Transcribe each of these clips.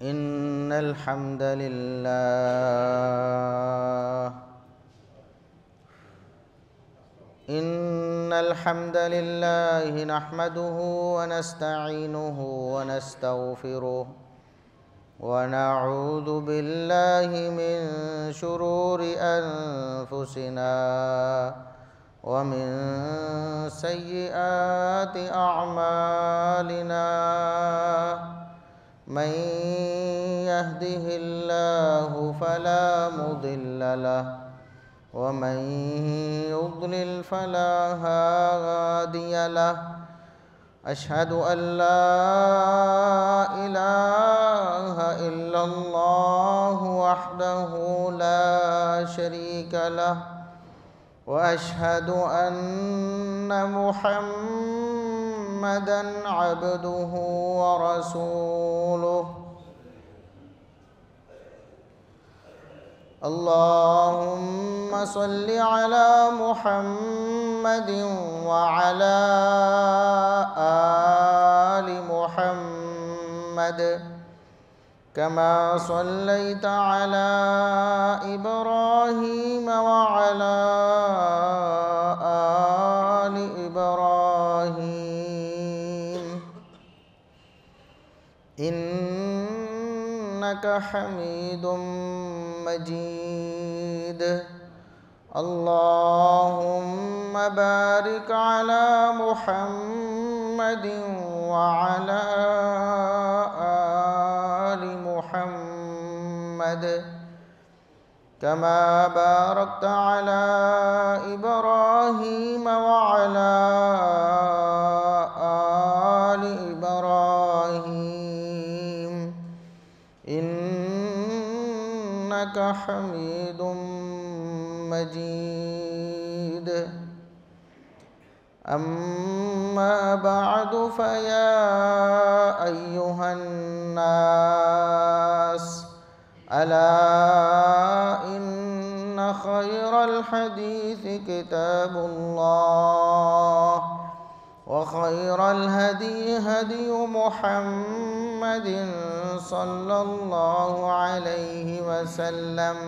इन्नल हम्दलिल्लाह नहमदुहु व नस्तईनुहु व नस्तगफिरुह व नऊज़ु बिल्लाहि मिन शुरूरि अनफुसिना व मिन सय्यिआति अअमालिना मन यहदिहिल्लाहु फला मुदिल्ल लहु व मन युद्लिल फला हादिय लहु अशहदु अल्ला इलाहा इल्लल्लाहु वहदहु ला शरीक लहु व अशहदु अन्न मुहम्मदन अब्दुहु व रसूलुहु अल्लाहुम्मा सल्लि अला मुहम्मदिन व अला आलि मुहम्मद कमा सल्लैता अला इब्राहीम व अला आलि इब्राहीम इन्नका हमीदुम मजीद। अल्लाहुम्मा बारिक अला मुहम्मदिन व अला आलि मुहम्मद कमा बारकता अला इब्राहीम व अला आलि इब्राहीम इन्नका हमीदुम मजीद। अम्मा बअदु फया अय्युहन्नास अला इन्न खैरल हदीस किताबुल्लाह व खैरल हदी हदी मुहम्मदिन सल्लल्लाहु अलैहि वसल्लम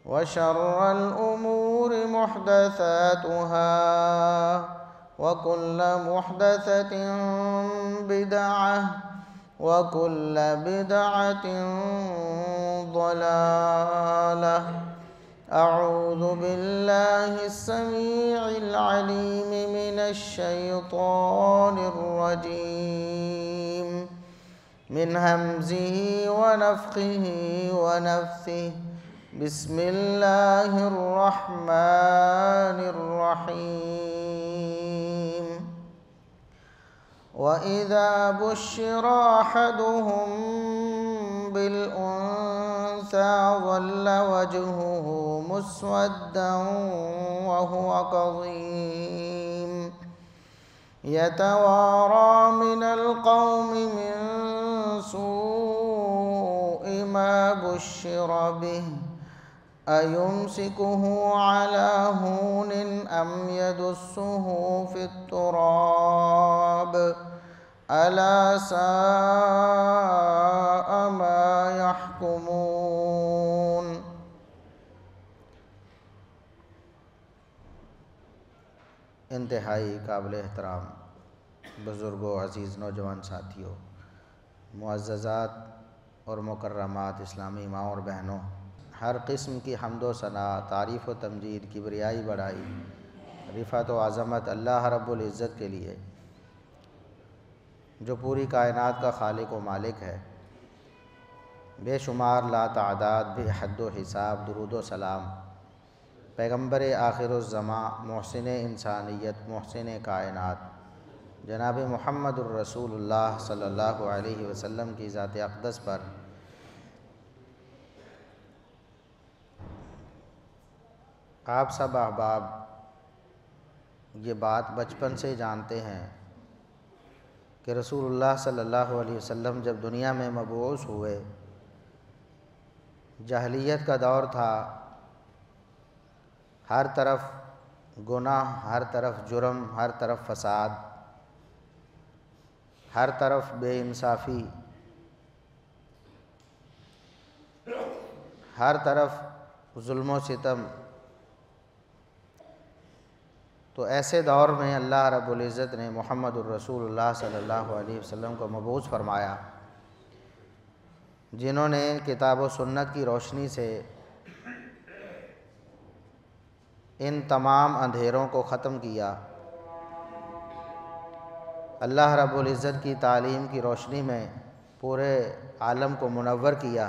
व शर्रल उमूरि मुहदसातुहा व कुल्लु मुहदसतिन बिदअह व कुल्लु बिदअतिन ज़लालह। अऊज़ु बिल्लाहिस समीइल अलीम मिनश शैतानिर रजीम मिन हमज़िही व नफ़्ख़िही व नफ़्सिही बिस्मिल्लाहिर रहमानिर रहीम। व इज़ा बुश्शिरा अहदुहुम बिल उन्सा ज़ल्ला वजहुहु मुस्वद्दन व हुवा कज़ीम यतवारा मिनल क़ौमि मिन सूइ मा बुश्शिरा बिहि अयुमसिकुहु अला हूनिन अम यदुस्सुहु फित्तुराब अला साअ मा यहकुमून। इंतहाई काबिल एहतराम बुज़ुर्गों, अज़ीज़ नौजवान साथियों, मुअज़्ज़ज़ात और मुकर्रमात इस्लामी माँ और बहनों, हर किस्म की हम्दो सना, तारीफ़ व तमजीद, किबरियाई बढ़ाई, रिफ़त व आज़मत अल्लाह रब्बुल इज़्ज़त के लिए जो पूरी कायनात का खालिक व मालिक है। बेशुमार ला तादाद बेहद व हिसाब दुरूद व सलाम पैगम्बर आखिरुज़्ज़मां मोहसिन इंसानियत मोहसिन कायनात जनाब मुहम्मदुर रसूलुल्लाह सल्लल्लाहु अलैहि वसल्लम की ज़ात अक़दस पर आप सब अहबाब ये बात बचपन से जानते हैं कि रसूलुल्लाह सल्लल्लाहु अलैहि वसल्लम जब दुनिया में मबऊस हुए, जहलियत का दौर था, हर तरफ गुनाह, हर तरफ जुर्म, हर तरफ फसाद, हर तरफ बेइंसाफ़ी, हर तरफ जुल्म सितम। तो ऐसे दौर में अल्लाह रब्बुल इज़्ज़त ने मुहम्मदुर रसूलुल्लाह सल्लल्लाहु अलैहि वसल्लम को मबऊस फरमाया, जिन्होंने किताब व सुन्नत की रोशनी से इन तमाम अंधेरों को ख़त्म किया। अल्लाह रब्बुल इज़्ज़त की तालीम की रोशनी में पूरे आलम को मुनव्वर किया।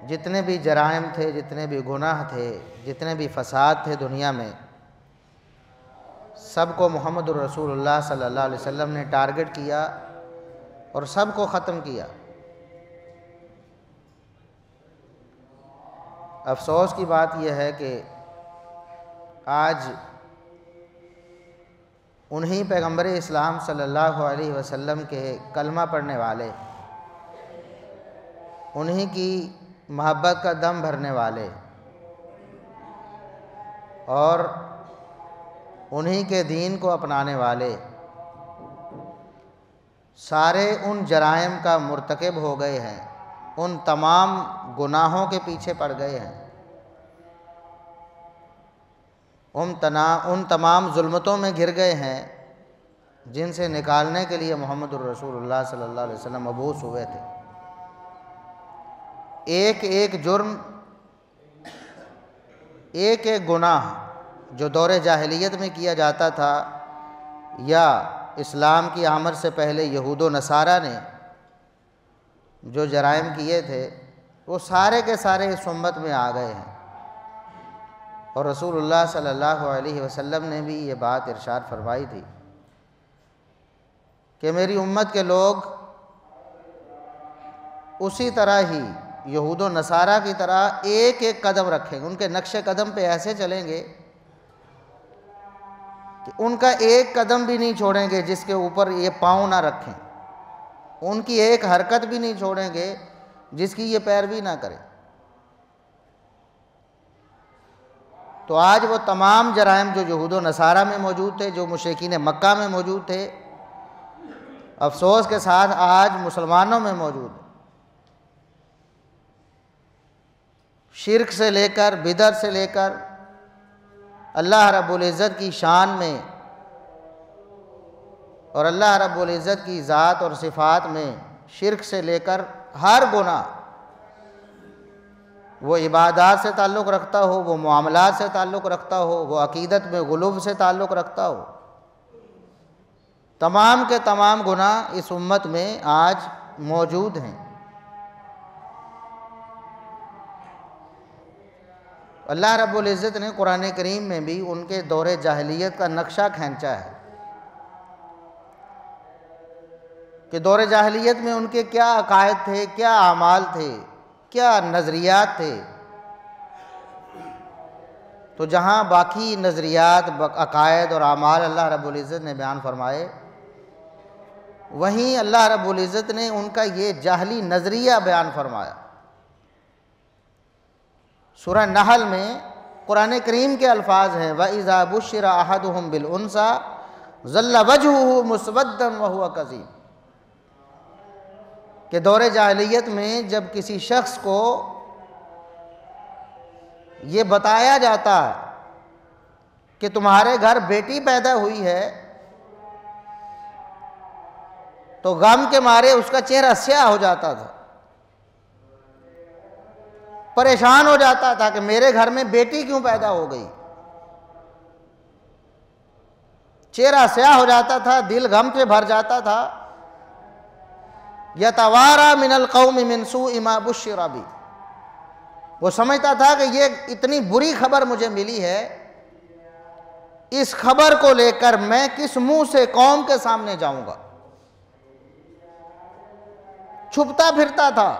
जितने भी जराइम थे, जितने भी गुनाह थे, जितने भी फ़साद थे दुनिया में, सबको मुहम्मदुर रसूलुल्लाह सल्लल्लाहु अलैहि वसल्लम ने टारगेट किया और सबको ख़त्म किया। अफसोस की बात यह है कि आज उन्हीं पैगम्बर इस्लाम सल्लल्लाहु अलैहि वसल्लम के कलमा पढ़ने वाले, उन्हीं की मोहब्बत का दम भरने वाले और उन्हीं के दीन को अपनाने वाले सारे उन जराइम का मुर्तकिब हो गए हैं, उन तमाम गुनाहों के पीछे पड़ गए हैं, उन तमाम जुल्मतों में घिर गए हैं जिनसे निकालने के लिए मुहम्मदुर रसूलुल्लाह सल्लल्लाहु अलैहि वसल्लम मबऊस हुए थे। एक एक जुर्म, एक एक गुनाह जो दौरे जाहिलियत में किया जाता था या इस्लाम की आमद से पहले यहूद व नसारा ने जो जराइम किए थे, वो सारे के सारे इस उम्मत में आ गए हैं। और रसूलुल्लाह सल्लल्लाहु अलैहि वसल्लम ने भी ये बात इरशाद फरमाई थी कि मेरी उम्मत के लोग उसी तरह ही यहूद व नसारा की तरह एक एक कदम रखेंगे, उनके नक्शे कदम पे ऐसे चलेंगे कि उनका एक कदम भी नहीं छोड़ेंगे जिसके ऊपर ये पाँव ना रखें, उनकी एक हरकत भी नहीं छोड़ेंगे जिसकी ये पैरवी ना करें। तो आज वो तमाम जराइम जो यहूद व नसारा में मौजूद थे, जो मुशरिकीन मक्का में मौजूद थे, अफसोस के साथ आज मुसलमानों में मौजूद है। शिर्क से लेकर, बिदअत से लेकर, अल्लाह रब्बुल इज़्ज़त की शान में और अल्लाह रब्बुल इज़्ज़त की ज़ात और सिफ़ात में शिर्क से लेकर हर गुनाह, वो इबादात से ताल्लुक़ रखता हो, वो मुआमलात से ताल्लुक़ रखता हो, वो अक़ीदत में गुलूब से ताल्लुक़ रखता हो, तमाम के तमाम गुनाह इस उम्मत में आज मौजूद हैं। अल्लाह रब्बुल इज़्ज़त ने कुरान करीम में भी उनके दौरे जाहिलियत का नक्शा खींचा है कि दौरे जाहिलियत में उनके क्या अकायद थे, क्या आमाल थे, क्या नज़रियात थे। तो जहाँ बाकी नज़रियात, अकायद और आमाल अल्लाह रब्बुल इज़्ज़त ने बयान फरमाए, वहीं अल्लाह रब्बुल इज़्ज़त ने उनका ये जाहली नज़रिया बयान फरमाया। सूरह नहल में कुरान करीम के अल्फाज हैं, व इज़ा बुश्शिरा अहदुहुम बिल उन्सा ज़ल्ला वजहुहु मुस्वद्दन व हुवा कज़ीम, कि दौरे जाहिलियत में जब किसी शख्स को ये बताया जाता कि तुम्हारे घर बेटी पैदा हुई है, तो गम के मारे उसका चेहरा स्याह हो जाता था, परेशान हो जाता था कि मेरे घर में बेटी क्यों पैदा हो गई। चेहरा स्याह हो जाता था, दिल गम से भर जाता था। यतवारा मिनल कौमि मिन सूइ मा बुश्शिरा बि, वो समझता था कि ये इतनी बुरी खबर मुझे मिली है, इस खबर को लेकर मैं किस मुंह से कौम के सामने जाऊंगा। छुपता फिरता था,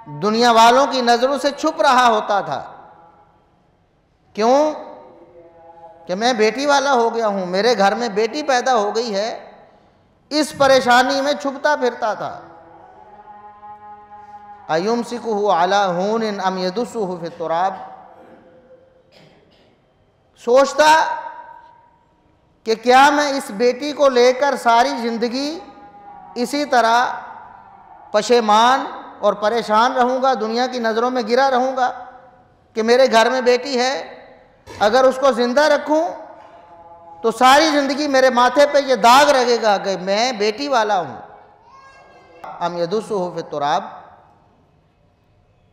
दुनिया वालों की नज़रों से छुप रहा होता था। क्यों? कि मैं बेटी वाला हो गया हूँ, मेरे घर में बेटी पैदा हो गई है, इस परेशानी में छुपता फिरता था। अयुमसिकुहु अला हूनिन अम यदुस्सुहु फित तुराब, सोचता कि क्या मैं इस बेटी को लेकर सारी ज़िंदगी इसी तरह पशेमान और परेशान रहूँगा, दुनिया की नज़रों में गिरा रहूँगा कि मेरे घर में बेटी है, अगर उसको ज़िंदा रखूँ तो सारी ज़िंदगी मेरे माथे पे ये दाग रहेगा कि मैं बेटी वाला हूँ। अम यदुस्सुहु फि तुराब,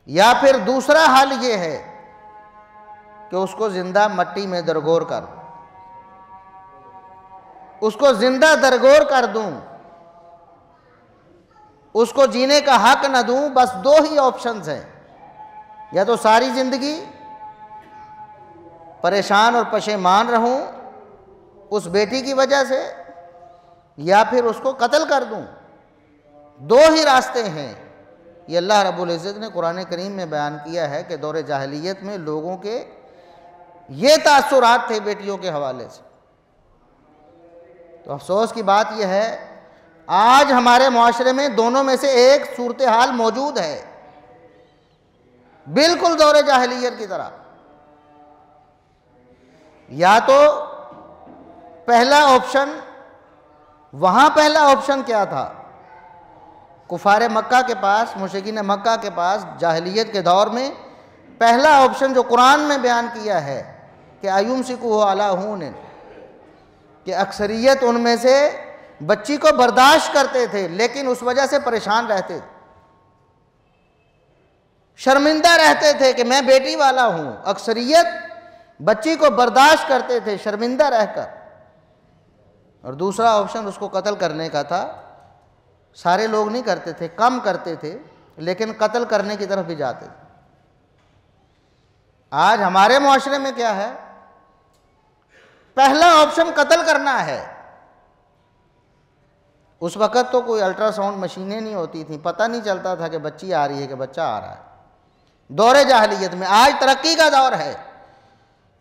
या फिर दूसरा हाल ये है कि उसको ज़िंदा मट्टी में दरगोर कर, उसको ज़िंदा दरगोर कर दूँ, उसको जीने का हक न दूँ। बस दो ही ऑप्शंस हैं, या तो सारी ज़िंदगी परेशान और पशेमान रहूँ उस बेटी की वजह से, या फिर उसको कत्ल कर दूँ। दो ही रास्ते हैं। ये अल्लाह रब्बुल इज़्ज़त ने कुरान करीम में बयान किया है कि दौर जाहिलियत में लोगों के ये तासुरात थे बेटियों के हवाले से। तो अफसोस की बात यह है, आज हमारे माशरे में दोनों में से एक सूरत हाल मौजूद है, बिल्कुल दौर जाहिलियत की तरह। या तो पहला ऑप्शन, वहाँ पहला ऑप्शन क्या था, कुफारे मक्का के पास, मुशरिकीन मक्का के पास जाहिलियत के दौर में पहला ऑप्शन जो कुरान में बयान किया है कि अयुमसिकुहु अला हून, कि अक्सरियत उनमें से बच्ची को बर्दाश्त करते थे लेकिन उस वजह से परेशान रहते थे, शर्मिंदा रहते थे कि मैं बेटी वाला हूँ। अक्सरियत बच्ची को बर्दाश्त करते थे शर्मिंदा रहकर। और दूसरा ऑप्शन उसको कत्ल करने का था। सारे लोग नहीं करते थे, कम करते थे, लेकिन कत्ल करने की तरफ भी जाते थे। आज हमारे मुआशरे में क्या है, पहला ऑप्शन कत्ल करना है। उस वक़्त तो कोई अल्ट्रासाउंड मशीनें नहीं होती थी, पता नहीं चलता था कि बच्ची आ रही है कि बच्चा आ रहा है। दौरे जाहिलियत में, आज तरक्की का दौर है।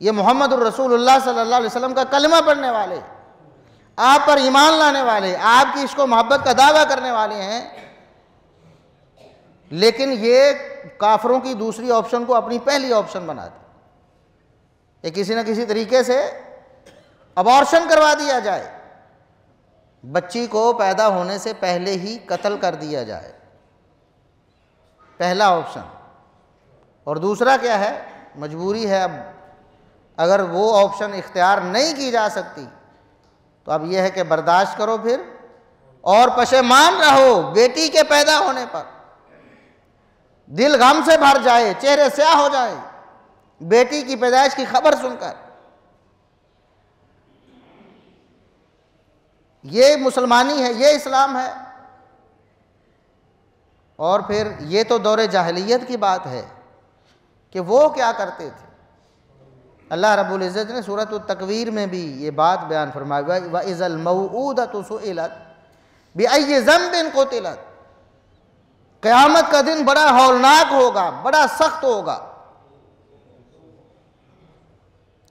ये मोहम्मद रसूलुल्लाह सल्लल्लाहु अलैहि वसल्लम का कलमा पढ़ने वाले, आप पर ईमान लाने वाले, आपकी इसको मोहब्बत का दावा करने वाले हैं, लेकिन ये काफरों की दूसरी ऑप्शन को अपनी पहली ऑप्शन बना दी। ये किसी न किसी तरीके से अबॉर्शन करवा दिया जाए, बच्ची को पैदा होने से पहले ही कत्ल कर दिया जाए, पहला ऑप्शन। और दूसरा क्या है, मजबूरी है। अब अगर वो ऑप्शन इख्तियार नहीं की जा सकती तो अब यह है कि बर्दाश्त करो फिर, और पशेमान रहो बेटी के पैदा होने पर। दिल गम से भर जाए, चेहरे स्याह हो जाए बेटी की पैदाइश की खबर सुनकर। ये मुसलमानी है, ये इस्लाम है। और फिर ये तो दौरे जाहिलियत की बात है कि वो क्या करते थे। अल्लाह रब्बुल इज़्ज़त ने सूरत तकवीर में भी ये बात बयान फरमाई, व इज़ल मौऊदतु सुइलत बिअय्यि ज़ंबिन कुतिलत। क़यामत का दिन बड़ा हौलनाक होगा, बड़ा सख्त होगा।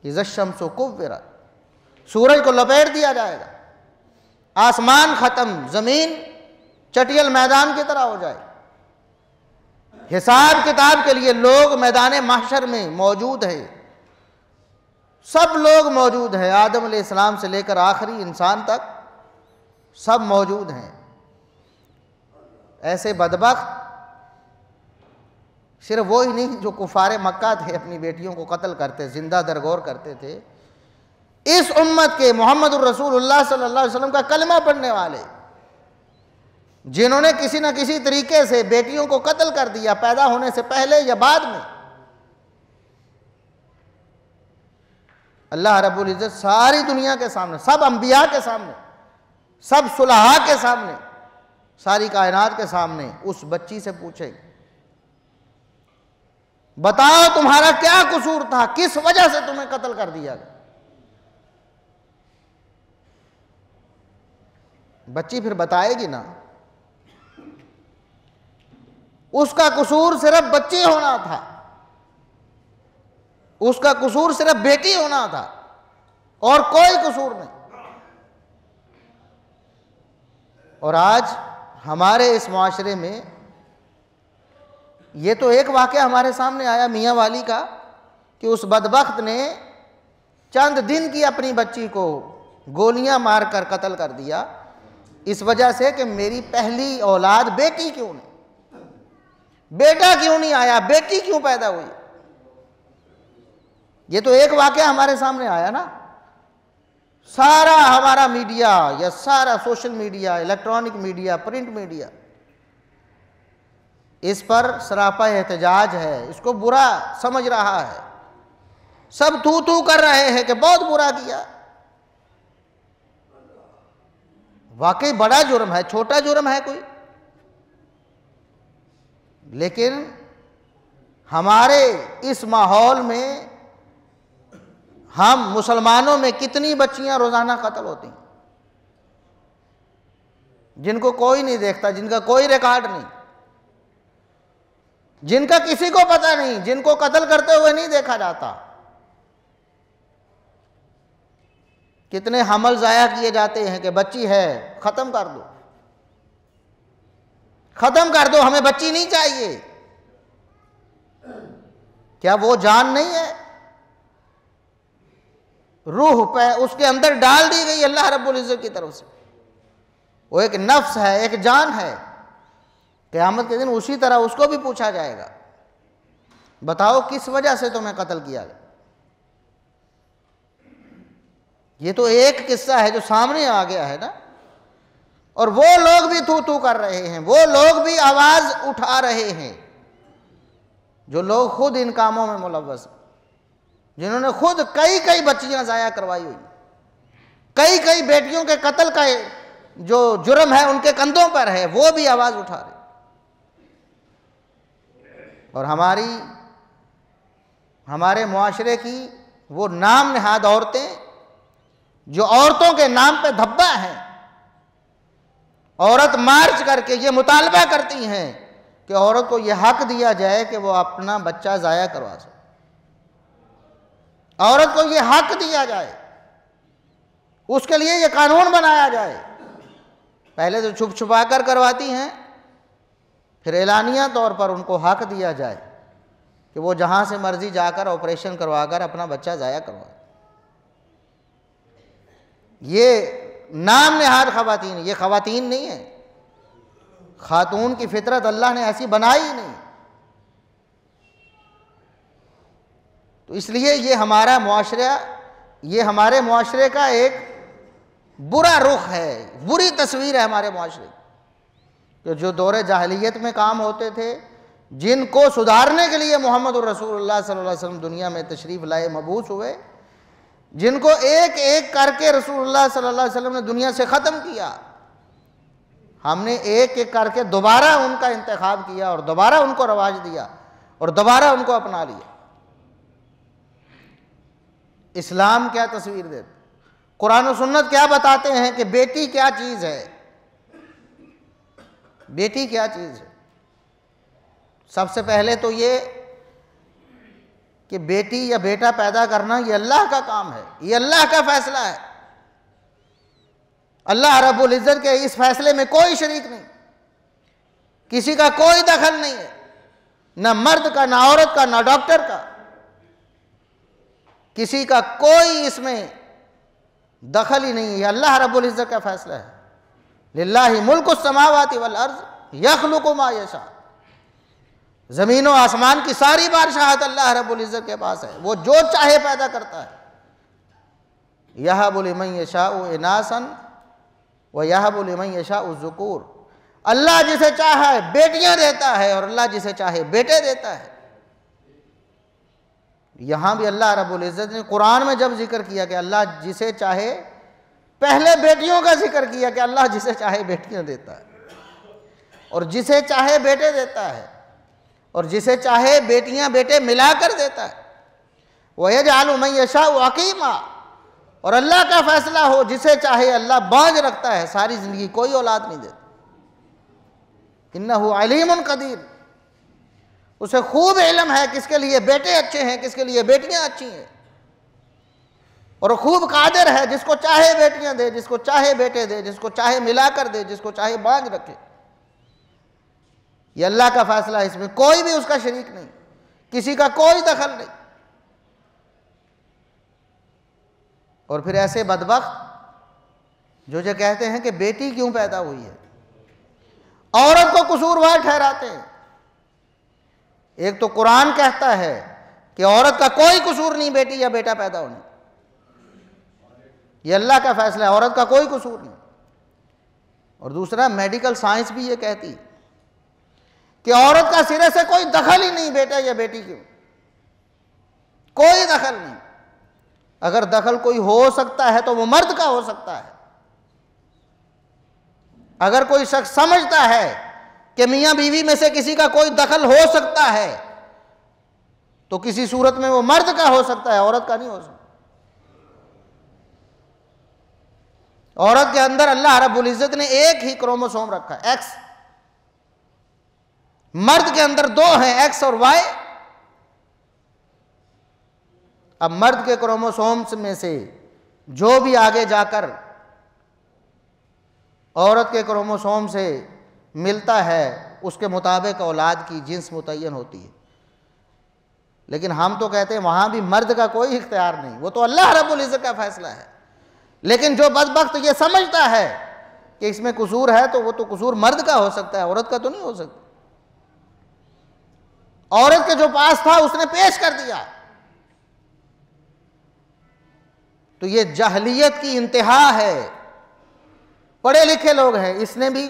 इज़्शम्सु कुव्विरत, सूरज को लपेट दिया जाएगा, आसमान ख़त्म, ज़मीन चटियल मैदान की तरह हो जाए। हिसाब किताब के लिए लोग मैदान महशर में मौजूद हैं, सब लोग मौजूद हैं, आदम अलैहिस्सलाम से लेकर आखिरी इंसान तक सब मौजूद हैं। ऐसे बदबख्त सिर्फ वो ही नहीं जो कुफारे मक्का थे, अपनी बेटियों को कत्ल करते, जिंदा दरगोर करते थे। इस उम्मत के मोहम्मद रसूलुल्लाह सल्लल्लाहु अलैहि वसल्लम का कलमा पढ़ने वाले, जिन्होंने किसी न किसी तरीके से बेटियों को कत्ल कर दिया, पैदा होने से पहले या बाद में, अल्लाह रब्बुल इज़्ज़त सारी दुनिया के सामने, सब अंबिया के सामने, सब सुलहा के सामने, सारी कायनात के सामने उस बच्ची से पूछे, बताओ तुम्हारा क्या कसूर था, किस वजह से तुम्हें कत्ल कर दिया गया। बच्ची फिर बताएगी ना। उसका कसूर सिर्फ बच्ची होना था, उसका कसूर सिर्फ बेटी होना था, और कोई कसूर नहीं। और आज हमारे इस माशरे में ये तो एक वाक़या हमारे सामने आया मियाँ वाली का, कि उस बदबख्त ने चंद दिन की अपनी बच्ची को गोलियां मारकर कत्ल कर दिया, इस वजह से कि मेरी पहली औलाद बेटी क्यों नहीं। बेटा क्यों नहीं आया, बेटी क्यों पैदा हुई? ये तो एक वाकया हमारे सामने आया ना। सारा हमारा मीडिया या सारा social media, electronic media, print media इस पर सरापा एहतजाज है, इसको बुरा समझ रहा है। सब तू तू कर रहे हैं कि बहुत बुरा किया। वाकई बड़ा जुर्म है, छोटा जुर्म है कोई? लेकिन हमारे इस माहौल में हम मुसलमानों में कितनी बच्चियां रोजाना कत्ल होती हैं, जिनको कोई नहीं देखता, जिनका कोई रिकॉर्ड नहीं, जिनका किसी को पता नहीं, जिनको कत्ल करते हुए नहीं देखा जाता। कितने हमल जाया किए जाते हैं कि बच्ची है, खत्म कर दो, खत्म कर दो, हमें बच्ची नहीं चाहिए। क्या वो जान नहीं है? रूह पे उसके अंदर डाल दी गई अल्लाह रब्बुल इज्जत की तरफ से। वो एक नफ्स है, एक जान है। क़यामत के दिन उसी तरह उसको भी पूछा जाएगा, बताओ किस वजह से तुम्हें कत्ल किया गया। ये तो एक किस्सा है जो सामने आ गया है ना। और वो लोग भी थू थू कर रहे हैं, वो लोग भी आवाज उठा रहे हैं, जो लोग खुद इन कामों में मुलव्वस, जिन्होंने खुद कई कई बच्चियां जाया करवाई हुई, कई कई बेटियों के कत्ल का जो जुर्म है उनके कंधों पर है, वो भी आवाज उठा रहे। और हमारे मुआशरे की वो नाम नहाद औरतें जो औरतों के नाम पे धब्बा हैं, औरत मार्च करके ये मुतालबा करती हैं कि औरत को यह हक दिया जाए कि वो अपना बच्चा जाया करवा सके। औरत को यह हक दिया जाए, उसके लिए यह कानून बनाया जाए। पहले तो छुप छुपा कर करवाती हैं, फिर एलानिया तौर पर उनको हक दिया जाए कि वो जहां से मर्जी जाकर ऑपरेशन करवाकर अपना बच्चा जाया करवाए। ये नाम नेहाद खवातीन, ये खवातीन नहीं है। खातून की फितरत अल्लाह ने ऐसी बनाई ही नहीं। तो इसलिए ये हमारा मुआशरा, ये हमारे मुआशरे का एक बुरा रुख है, बुरी तस्वीर है हमारे मुआशरे कि जो दौरे जाहिलियत में काम होते थे, जिनको सुधारने के लिए मोहम्मद रसूलुल्लाह सल्लल्लाहु अलैहि वसल्लम दुनिया में तशरीफ़ लाए, मबूस हुए, जिनको एक एक करके रसूलुल्लाह सल्लल्लाहु अलैहि वसल्लम ने दुनिया से ख़त्म किया, हमने एक एक करके दोबारा उनका इंतखाब किया और दोबारा उनको रवाज दिया और दोबारा उनको अपना लिया। इस्लाम क्या तस्वीर देता, कुरान और सुन्नत क्या बताते हैं कि बेटी क्या चीज़ है, बेटी क्या चीज़ है। सबसे पहले तो ये कि बेटी या बेटा पैदा करना ये अल्लाह का काम है, ये अल्लाह का फैसला है। अल्लाह रब्बुल इज़्ज़त के इस फैसले में कोई शरीक नहीं, किसी का कोई दखल नहीं है, ना मर्द का, ना औरत का, ना डॉक्टर का, किसी का कोई इसमें दखल ही नहीं है। अल्लाह रब्बुल इज़्ज़त का फैसला है। लिल्लाहि मुल्कुस समावाति वल अर्ज़ यख़्लुक़ु मा यशा। ज़मीन और आसमान की सारी बादशाहत अल्लाह रब्बुल इज़्ज़त के पास है, वो जो चाहे पैदा करता है। यहबु लिमन यशाउ इनासन व यहबु लिमन यशाउ ज़ुकूर। अल्लाह जिसे चाहे बेटियां देता है और अल्लाह जिसे चाहे बेटे देता है। यहां भी अल्लाह रब्बुल इज़्ज़त ने कुरान में जब जिक्र किया कि अल्लाह जिसे चाहे, पहले बेटियों का जिक्र किया कि अल्लाह जिसे चाहे बेटियां देता है और जिसे चाहे बेटे देता है और जिसे चाहे बेटियां बेटे मिलाकर देता है। वयजअलु मन यशाउ अक़ीमा। और अल्लाह का फैसला हो, जिसे चाहे अल्लाह बांझ रखता है, सारी जिंदगी कोई औलाद नहीं देता। इन्नहु अलीमुन क़दीर। उसे खूब इल्म है किसके लिए बेटे अच्छे हैं, किसके लिए बेटियां अच्छी हैं, और खूब कादिर है, जिसको चाहे बेटियां दे, जिसको चाहे बेटे दे, जिसको चाहे मिलाकर दे, जिसको चाहे बांझ रखे। ये अल्लाह का फैसला है, इसमें कोई भी उसका शरीक नहीं, किसी का कोई दखल नहीं। और फिर ऐसे बदबख्त जो कहते हैं कि बेटी क्यों पैदा हुई है, औरत को कसूरवार ठहराते हैं एक तो कुरान कहता है कि औरत का कोई कसूर नहीं बेटी या बेटा पैदा होने, ये अल्लाह का फैसला है, औरत का कोई कसूर नहीं। और दूसरा मेडिकल साइंस भी ये कहती कि औरत का सिरे से कोई दखल ही नहीं बेटा या बेटी की, कोई दखल नहीं। अगर दखल कोई हो सकता है तो वो मर्द का हो सकता है। अगर कोई शख्स समझता है कि मियां बीवी में से किसी का कोई दखल हो सकता है तो किसी सूरत में वो मर्द का हो सकता है, औरत का नहीं हो सकता। औरत के अंदर अल्लाह रब्बुल इज्जत ने एक ही क्रोमोसोम रखा है, एक्स। मर्द के अंदर दो हैं, एक्स और वाई। अब मर्द के क्रोमोसोम्स में से जो भी आगे जाकर औरत के क्रोमोसोम से मिलता है उसके मुताबिक औलाद की जिन्स मुतय्यन होती है। लेकिन हम तो कहते हैं वहां भी मर्द का कोई इख्तियार नहीं, वो तो अल्लाह रब्बुल इज्जत का फैसला है। लेकिन जो बदबख्त ये समझता है कि इसमें कसूर है तो वो तो कसूर मर्द का हो सकता है, औरत का तो नहीं हो सकता। औरत के जो पास था उसने पेश कर दिया, तो ये जाहलियत की इंतहा है। पढ़े लिखे लोग हैं, इसने भी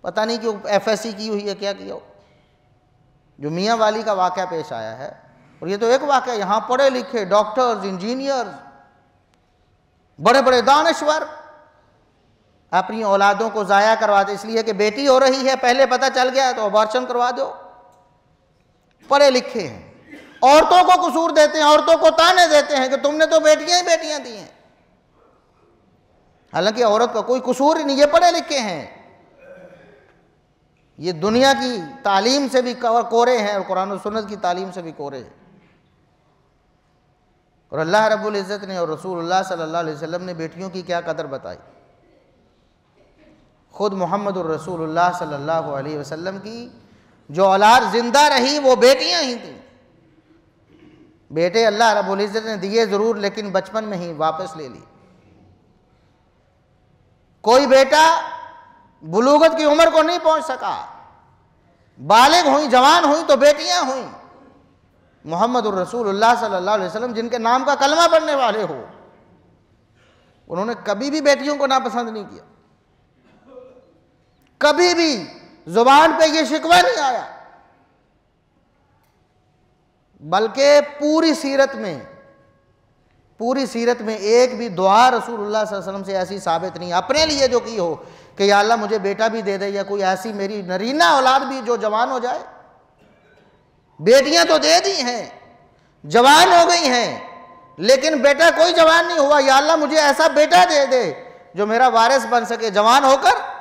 पता नहीं क्यों FSC की हुई है, क्या किया हो। जो मियाँ वाली का वाक़या पेश आया है, और ये तो एक वाक़या, यहाँ पढ़े लिखे डॉक्टर्स, इंजीनियर्स, बड़े बड़े दानश्वर अपनी औलादों को ज़ाया करवाते, इसलिए कि बेटी हो रही है, पहले पता चल गया तो अबॉर्शन करवा दो। पढ़े लिखे हैं, औरतों को कसूर देते हैं, औरतों को ताने देते हैं कि तुमने तो बेटियां ही बेटियां दी हैं, हालांकि औरत का कोई कसूर ही नहीं। ये पढ़े लिखे हैं, ये दुनिया की तालीम से भी कोरे हैं और कुरान और सुन्नत की तालीम से भी कोरे हैं। और अल्लाह रब्बुल इज़्ज़त ने और रसूलुल्लाह सल्लल्लाहु अलैहि वसल्लम ने बेटियों की क्या कदर बताई। खुद मुहम्मदुर रसूलुल्लाह सल्लल्लाहु अलैहि वसल्लम की जो औलाद जिंदा रही वो बेटियां ही थीं। बेटे अल्लाह रब्बुल इज़्ज़त ने दिए ज़रूर, लेकिन बचपन में ही वापस ले ली। कोई बेटा बुलूगत की उम्र को नहीं पहुंच सका, बालिग हुई, जवान हुई तो बेटियां हुई। मुहम्मदुर रसूलुल्लाह सल्लल्लाहु अलैहि वसल्लम जिनके नाम का कलमा पढ़ने वाले हो, उन्होंने कभी भी बेटियों को नापसंद नहीं किया, कभी भी जुबान पे ये शिकवा नहीं आया। बल्कि पूरी सीरत में एक भी दुआ रसूलुल्लाह सल्लल्लाहु अलैहि वसल्लम से ऐसी साबित नहीं, अपने लिए जो की हो कि या अल्लाह मुझे बेटा भी दे दे, या कोई ऐसी मेरी नरीना औलाद भी जो जवान हो जाए। बेटियां तो दे दी हैं, जवान हो गई हैं, लेकिन बेटा कोई जवान नहीं हुआ। या अल्लाह मुझे ऐसा बेटा दे दे जो मेरा वारिस बन सके जवान होकर।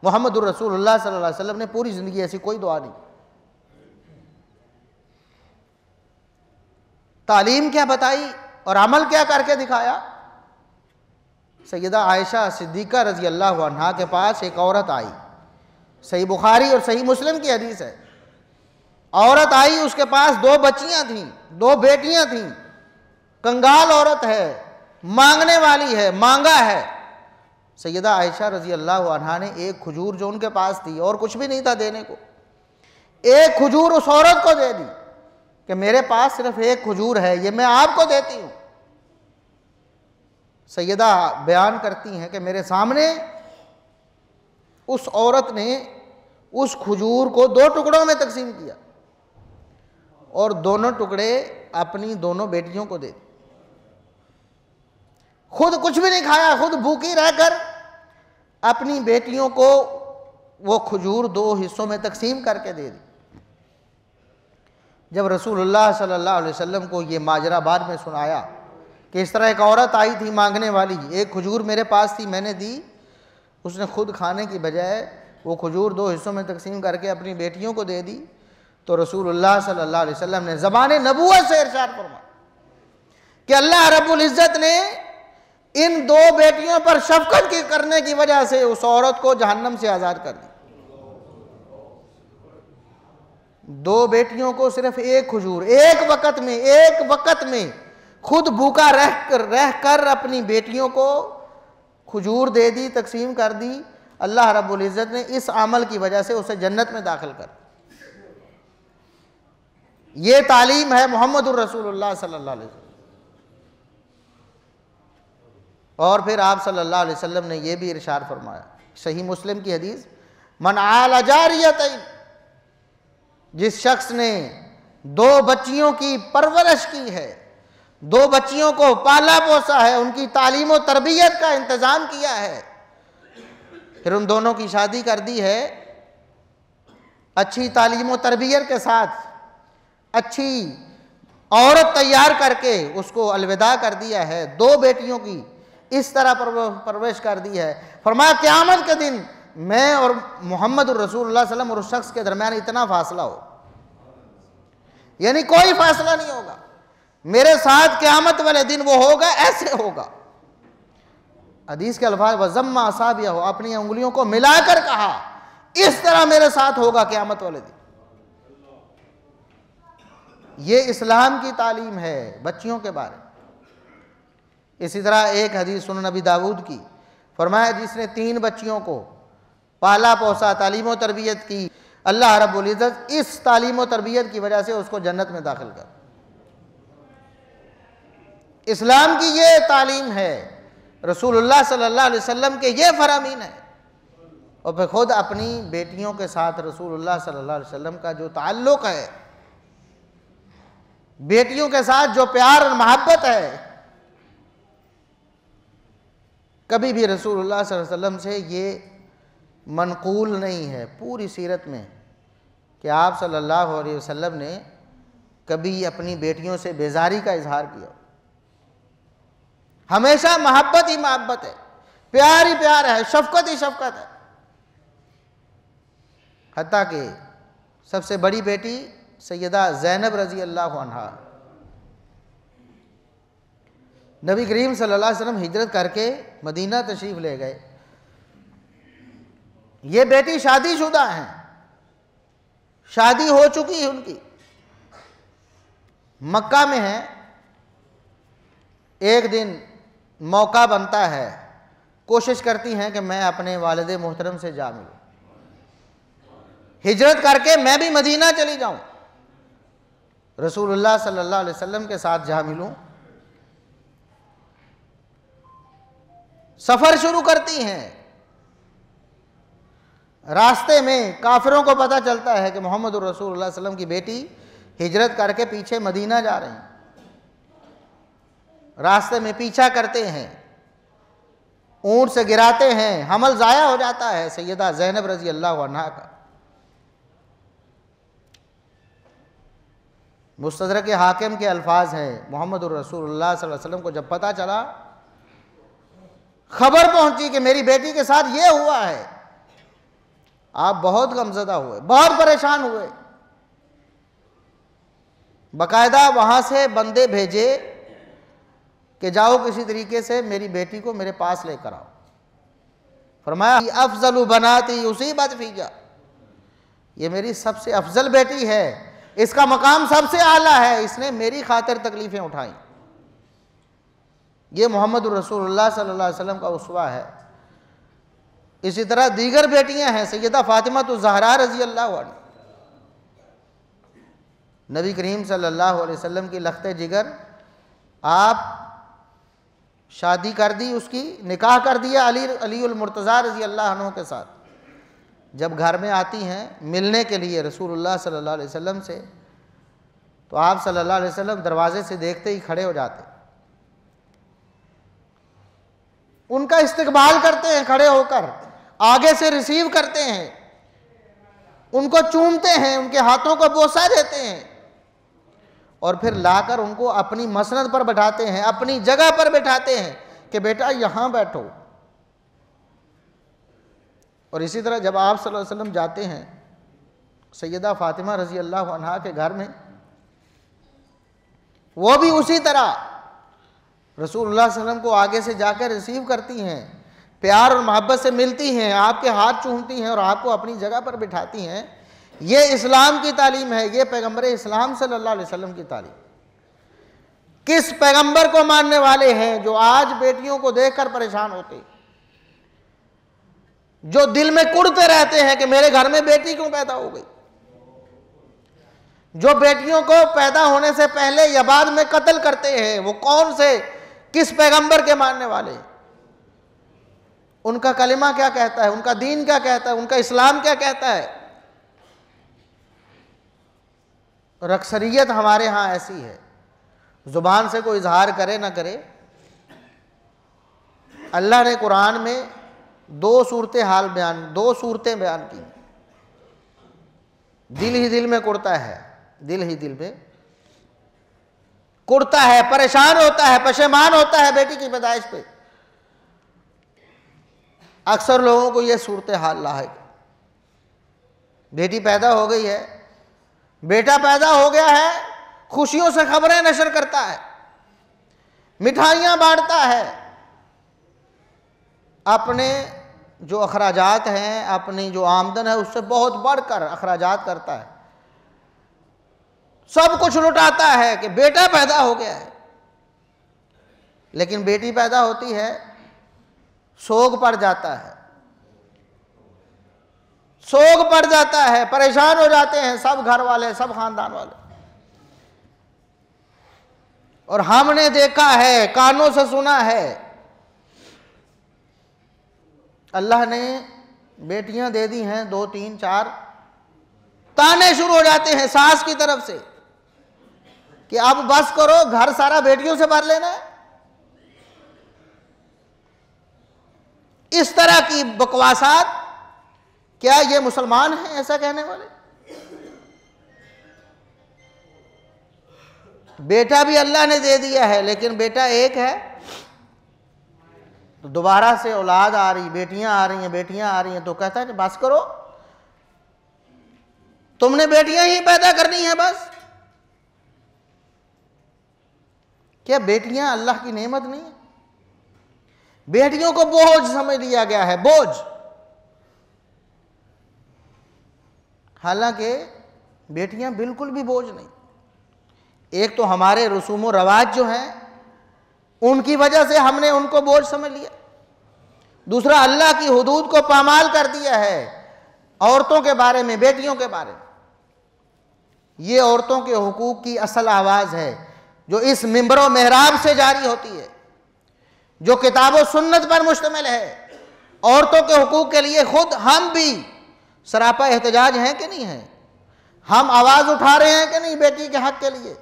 मुहम्मदुर रसूलुल्लाह सल्लल्लाहु अलैहि वसल्लम ने पूरी जिंदगी ऐसी कोई दुआ नहीं। तालीम क्या बताई और अमल क्या करके दिखाया। सैयदा आयशा सिद्दीक़ा रज़ी अल्लाह अन्हा के पास एक औरत आई, सही बुखारी और सही मुस्लिम की हदीस है। औरत आई, उसके पास दो बच्चियां थीं, दो बेटियां थीं, कंगाल औरत है, मांगने वाली है, मांगा है। सैयदा आयशा रज़ी अल्लाह अन्हा ने एक खजूर जो उनके पास थी, और कुछ भी नहीं था देने को, एक खजूर उस औरत को दे दी कि मेरे पास सिर्फ एक खजूर है, ये मैं आपको देती हूँ। सैयदा बयान करती हैं कि मेरे सामने उस औरत ने उस खजूर को दो टुकड़ों में तकसीम किया और दोनों टुकड़े अपनी दोनों बेटियों को दे दिए। खुद कुछ भी नहीं खाया, खुद भूखी रहकर अपनी बेटियों को वो खजूर दो हिस्सों में तकसीम करके दे दी। जब रसूलुल्लाह सल्लल्लाहु अलैहि वसल्लम को ये माजरा बाद में सुनाया कि इस तरह एक औरत आई थी मांगने वाली, एक खजूर मेरे पास थी, मैंने दी, उसने खुद खाने की बजाय वो खजूर दो हिस्सों में तकसीम करके अपनी बेटियों को दे दी, तो रसूलुल्लाह सल्लल्लाहु अलैहि वसल्लम ने ज़बाने नबूवत से इरशाद फरमाया कि अल्लाह रब्बुल इज़्ज़त ने इन दो बेटियों पर शफकत की करने की वजह से उस औरत को जहन्नम से आज़ाद कर दी। दो बेटियों को सिर्फ एक खजूर, एक वक़्त में खुद भूखा रहकर अपनी बेटियों को खजूर दे दी, तकसीम कर दी। अल्लाह रब्बुल इज़्ज़त ने इस अमल की वजह से उसे जन्नत में दाखिल कर। ये तालीम है मुहम्मदुर रसूलुल्लाह सल्लल्लाहु अलैहि वसल्लम। और फिर आप सल्लल्लाहु अलैहि वसल्लम ने यह भी इरशाद फरमाया, सही मुस्लिम की हदीस, मन आला जारियतैन, जिस शख्स ने दो बच्चियों की परवरिश की है, दो बच्चियों को पाला पोसा है, उनकी तालीम और तरबियत का इंतज़ाम किया है, फिर उन दोनों की शादी कर दी है अच्छी तालीम और तरबियत के साथ, अच्छी औरत तैयार करके उसको अलविदा कर दिया है, दो बेटियों की इस तरह परवरिश कर दी है। फरमाया क़यामत के दिन मैं और मोहम्मद रसूलुल्लाह सल्लल्लाहु अलैहि वसल्लम और उस शख्स के दरमियान इतना फासला हो, यानी कोई फासला नहीं होगा, मेरे साथ क़यामत वाले दिन वो होगा, ऐसे होगा। हदीस के अल्फाज वज़म्मा असाबिया हो, अपनी उंगलियों को मिलाकर कहा, इस तरह मेरे साथ होगा क़यामत वाले दिन। ये इस्लाम की तालीम है बच्चियों के बारे में। इसी तरह एक हदीस सुनन नबी दाऊद की, फरमाया जिसने 3 बच्चियों को पाला पोसा, तालीम और तरबियत की, अल्लाह रब्बुल इज़्ज़त इस तालीम और तरबियत की वजह से उसको जन्नत में दाखिल कर। इस्लाम की ये तालीम है, रसूलुल्लाह सल्लल्लाहु अलैहि वसल्लम के ये फरामीन है। और फिर खुद अपनी बेटियों के साथ रसूलुल्लाह सल्लल्लाहु अलैहि वसल्लम का जो ताल्लुक़ है, बेटियों के साथ जो प्यार और मोहब्बत है, कभी भी रसूलुल्लाह सल्लल्लाहु अलैहि वसल्लम से ये मनकूल नहीं है पूरी सीरत में कि आप सल्लल्लाहु अलैहि वसल्लम ने कभी अपनी बेटियों से बेजारी का इजहार किया। हमेशा मोहब्बत ही मोहब्बत है, प्यार ही प्यार है, शफकत ही शफकत है। हत्ता कि सबसे बड़ी बेटी सैयदा ज़ैनब रज़ी अल्लाह अन्हा, नबी करीम सल्लल्लाहु अलैहि वसल्लम हिजरत करके मदीना तशरीफ़ ले गए। ये बेटी शादीशुदा हैं, शादी हो चुकी है उनकी, मक्का में है। एक दिन मौका बनता है, कोशिश करती हैं कि मैं अपने वालिद मोहतरम से जा मिलूं, हिजरत करके मैं भी मदीना चली जाऊं, रसूलुल्लाह सल्लल्लाहु अलैहि वसल्लम के साथ जा मिलूं। सफ़र शुरू करती हैं। रास्ते में काफिरों को पता चलता है कि मोहम्मद रसूलुल्लाह सल्लल्लाहु अलैहि वसल्लम की बेटी हिजरत करके पीछे मदीना जा रही हैं। रास्ते में पीछा करते हैं, ऊंट से गिराते हैं, हमल ज़ाया हो जाता है सैयदा ज़ैनब रज़ी अल्लाह अन्हा का। मुस्तदरक के हाकिम के अल्फाज हैं, मोहम्मद रसूलुल्लाह सल्लल्लाहु अलैहि वसल्लम को जब पता चला, खबर पहुंची कि मेरी बेटी के साथ ये हुआ है, आप बहुत गमज़दा हुए, बहुत परेशान हुए। बाकायदा वहां से बंदे भेजे कि जाओ किसी तरीके से मेरी बेटी को मेरे पास लेकर आओ। फरमाया अफजल बनाती उसीबत फीजा, ये मेरी सबसे अफजल बेटी है, इसका मकाम सबसे आला है, इसने मेरी खातिर तकलीफ़ें उठाई। ये मोहम्मद रसूलुल्लाह सल्लल्लाहु अलैहि वसल्लम का उसवा है। इसी तरह दीगर बेटियां हैं, सैयदा फातिमा तो ज़हरा रज़ी अल्लाह अन्हा, नबी करीम सल्लल्लाहु अलैहि वसल्लम की लख्ते जिगर, आप शादी कर दी, उसकी निकाह कर दिया अलीउल मुर्तज़ा रज़ी अल्लाह अन्हु के साथ। जब घर में आती हैं मिलने के लिए रसूलुल्लाह सल्लल्लाहु अलैहि वसल्लम से, तो आप सल्लल्लाहु अलैहि वसल्लम दरवाजे से देखते ही खड़े हो जाते, उनका इस्तकबाल करते हैं, खड़े होकर आगे से रिसीव करते हैं, उनको चूमते हैं, उनके हाथों को बोसा देते हैं और फिर लाकर उनको अपनी मसनद पर बैठाते हैं, अपनी जगह पर बैठाते हैं कि बेटा यहाँ बैठो। और इसी तरह जब आप सल्लल्लाहु अलैहि वसल्लम जाते हैं सैयदा फातिमा रज़ी अल्लाह अन्हा के घर में, वो भी उसी तरह रसूलुल्लाह सल्लल्लाहु अलैहि वसल्लम को आगे से जाकर रिसीव करती हैं, प्यार और मोहब्बत से मिलती हैं, आपके हाथ चूमती हैं और आपको अपनी जगह पर बिठाती हैं। ये इस्लाम की तालीम है, ये पैगम्बर इस्लाम सल्लल्लाहु अलैहि वसल्लम की तालीम। किस पैगम्बर को मानने वाले हैं जो आज बेटियों को देखकर परेशान होते, जो दिल में कुढ़ते रहते हैं कि मेरे घर में बेटी क्यों पैदा हो गई। जो बेटियों को पैदा होने से पहले या बाद में कत्ल करते हैं, वो कौन से किस पैगंबर के मानने वाले, उनका कलिमा क्या कहता है, उनका दीन क्या कहता है, उनका इस्लाम क्या कहता है। और अक्सरियत हमारे यहाँ ऐसी है, जुबान से कोई इजहार करे ना करे। अल्लाह ने कुरान में दो सूरतें बयान की। दिल ही दिल में कुड़ता है, दिल ही दिल में कुड़ता है, परेशान होता है, पशेमान होता है बेटी की पैदाइश पे। अक्सर लोगों को यह सूरत हाल लायक, बेटी पैदा हो गई है, बेटा पैदा हो गया है, खुशियों से खबरें नशर करता है, मिठाइयां बांटता है, अपने जो अखराजात हैं, अपनी जो आमदन है उससे बहुत बढ़कर अखराजात करता है, सब कुछ लुटाता है कि बेटा पैदा हो गया है। लेकिन बेटी पैदा होती है, सोग पड़ जाता है, सोग पड़ जाता है, परेशान हो जाते हैं सब घर वाले, सब खानदान वाले। और हमने देखा है, कानों से सुना है, अल्लाह ने बेटियां दे दी हैं 2 3 4, ताने शुरू हो जाते हैं सास की तरफ से कि अब बस करो, घर सारा बेटियों से भर लेना है। इस तरह की बकवासात, क्या ये मुसलमान हैं ऐसा कहने वाले? बेटा भी अल्लाह ने दे दिया है, लेकिन बेटा एक है तो दोबारा से औलाद आ रही, बेटियां आ रही हैं, बेटियां आ रही हैं, तो कहता है कि बस करो, तुमने बेटियां ही पैदा करनी है बस। क्या बेटियां अल्लाह की नेमत नहीं है? बेटियों को बोझ समझ लिया गया है, बोझ। हालांकि बेटियां बिल्कुल भी बोझ नहीं। एक तो हमारे रसूम व रवाज जो हैं, उनकी वजह से हमने उनको बोझ समझ लिया। दूसरा, अल्लाह की हुदूद को पामाल कर दिया है औरतों के बारे में, बेटियों के बारे में। ये औरतों के हुकूक की असल आवाज़ है जो इस मिंबर व मेहराब से जारी होती है, जो किताब व सुन्नत पर मुश्तमिल है। औरतों के हुकूक के लिए खुद हम भी सरापा एहतजाज हैं कि नहीं हैं? हम आवाज़ उठा रहे हैं कि नहीं बेटी के हक़ के लिए?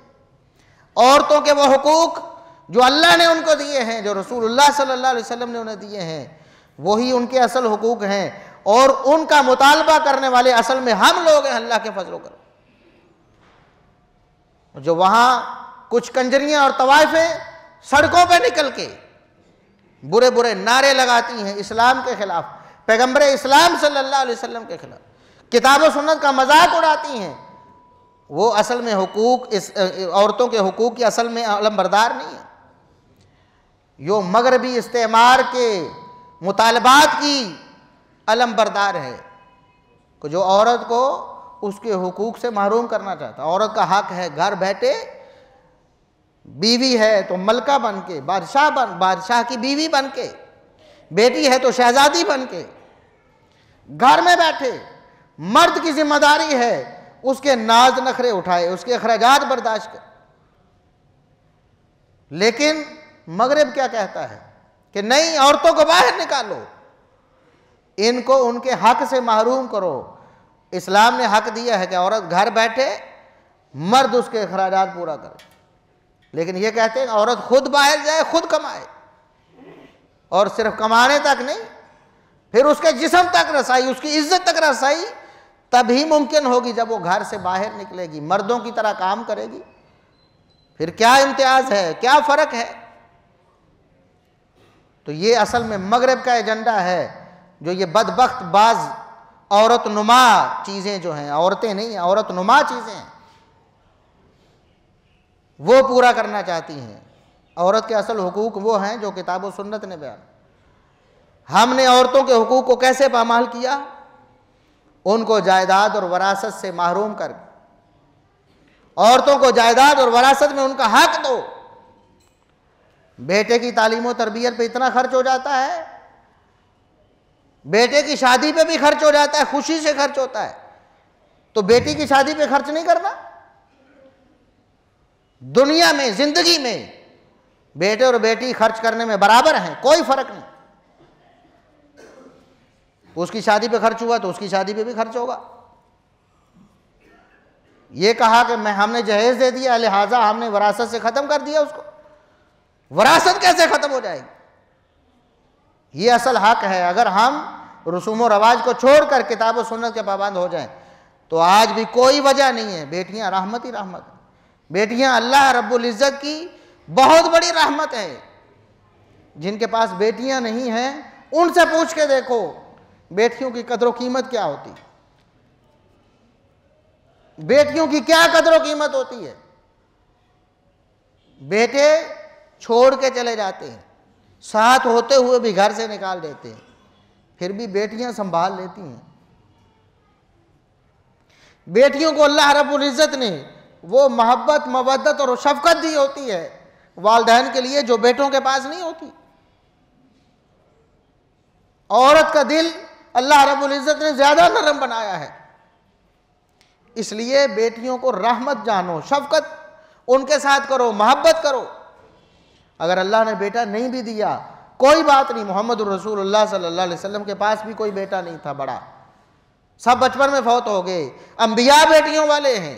औरतों के वो हुकूक जो अल्लाह ने उनको दिए हैं, जो रसूलुल्लाह सल्लल्लाहु अलैहि वसल्लम ने उन्हें दिए हैं, वही उनके असल हुकूक हैं। और उनका मुतालबा करने वाले असल में हम लोग हैं, अल्लाह के फजलो कर। जो वहाँ कुछ कंजरियाँ और तवाइफें सड़कों पर निकल के बुरे बुरे नारे लगाती हैं इस्लाम के खिलाफ, पैगम्बर इस्लाम सल्लल्लाहु अलैहि वसल्लम के खिलाफ, किताब व सुन्नत का मजाक उड़ाती हैं, वो असल में हुकूक, इस औरतों के हुकूक की असल में अलमबरदार नहीं है। यो मगरबी इस्तेमार के मुतालबात की अलमबरदार है, जो औरत को उसके हुकूक से महरूम करना चाहता है। औरत का हक है घर बैठे, बीवी है तो मलका बन के, बादशाह की बीवी बन के, बेटी है तो शहजादी बन के घर में बैठे। मर्द की जिम्मेदारी है उसके नाज नखरे उठाए, उसके अखराजात बर्दाश्त कर। लेकिन मगरिब क्या कहता है कि नहीं, औरतों को बाहर निकालो, इनको उनके हक से महरूम करो। इस्लाम ने हक दिया है कि औरत घर बैठे, मर्द उसके अखराजात पूरा करे। लेकिन ये कहते हैं औरत खुद बाहर जाए, खुद कमाए, और सिर्फ कमाने तक नहीं, फिर उसके जिस्म तक रसाई, उसकी इज्जत तक रसाई तभी मुमकिन होगी जब वो घर से बाहर निकलेगी, मर्दों की तरह काम करेगी। फिर क्या इम्तियाज है, क्या फ़र्क है? तो ये असल में मगरिब का एजेंडा है, जो ये बदबख्त बाज औरत नुमा चीज़ें जो हैं, औरतें नहीं हैं, औरत नुमा चीज़ें हैं, वो पूरा करना चाहती हैं। औरत के असल हुकूक वो हैं जो किताब व सुन्नत ने बयान। हमने औरतों के हुकूक को कैसे पामाल किया? उनको जायदाद और वरासत से महरूम कर, औरतों को जायदाद और वरासत में उनका हक दो। बेटे की तालीम और तरबियत पे इतना खर्च हो जाता है, बेटे की शादी पे भी खर्च हो जाता है, खुशी से खर्च होता है, तो बेटी की शादी पे खर्च नहीं करना? दुनिया में, ज़िंदगी में बेटे और बेटी खर्च करने में बराबर हैं, कोई फ़र्क नहीं। उसकी शादी पे खर्च हुआ तो उसकी शादी पे भी खर्च होगा। ये कहा कि हमने जहेज़ दे दिया लिहाजा हमने वरासत से ख़त्म कर दिया उसको, वरासत कैसे ख़त्म हो जाएगी? ये असल हक है। अगर हम रसूम व रवाज को छोड़कर किताब और सुन्नत के पाबंद हो जाएं तो आज भी कोई वजह नहीं है। बेटियां रहमत ही रहमत है। बेटियां अल्लाह रब्बुल इज़्ज़त की बहुत बड़ी रहमत है। जिनके पास बेटियां नहीं हैं उनसे पूछ के देखो बेटियों की कदर कीमत क्या होती, बेटियों की क्या कदर कीमत होती है। बेटे छोड़ के चले जाते हैं, साथ होते हुए भी घर से निकाल देते हैं, फिर भी बेटियां संभाल लेती हैं। बेटियों को अल्लाह रब्बुल इज़्ज़त ने वो मोहब्बत, मवद्दत और शफ़क़त दी होती है वालिदैन के लिए जो बेटों के पास नहीं होती। औरत का दिल अल्लाह रब्बुल इज़्ज़त ने ज़्यादा नरम बनाया है, इसलिए बेटियों को रहमत जानो, शफ़क़त उनके साथ करो, मोहब्बत करो। अगर अल्लाह ने बेटा नहीं भी दिया कोई बात नहीं। मोहम्मद रसूलुल्लाह सल्लल्लाहु अलैहि वसल्लम के पास भी कोई बेटा नहीं था बड़ा, सब बचपन में फौत हो गए। अंबिया बेटियों वाले हैं।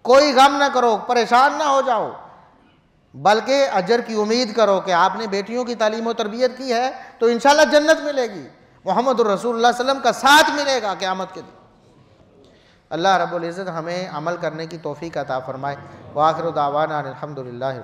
कोई गम ना करो, परेशान ना हो जाओ, बल्कि अजर की उम्मीद करो कि आपने बेटियों की तालीम और तरबियत की है तो इंशाल्लाह जन्नत मिलेगी, मोहम्मद रसूलुल्लाह सल्लल्लाहु अलैहि वसल्लम का साथ मिलेगा क़यामत के दिन। अल्लाह रब्बुल इज़्ज़त हमें अमल करने की तौफ़ीक़ अता फ़रमाए। व आखिरु दावाना अनिल हम्दुलिल्लाहि।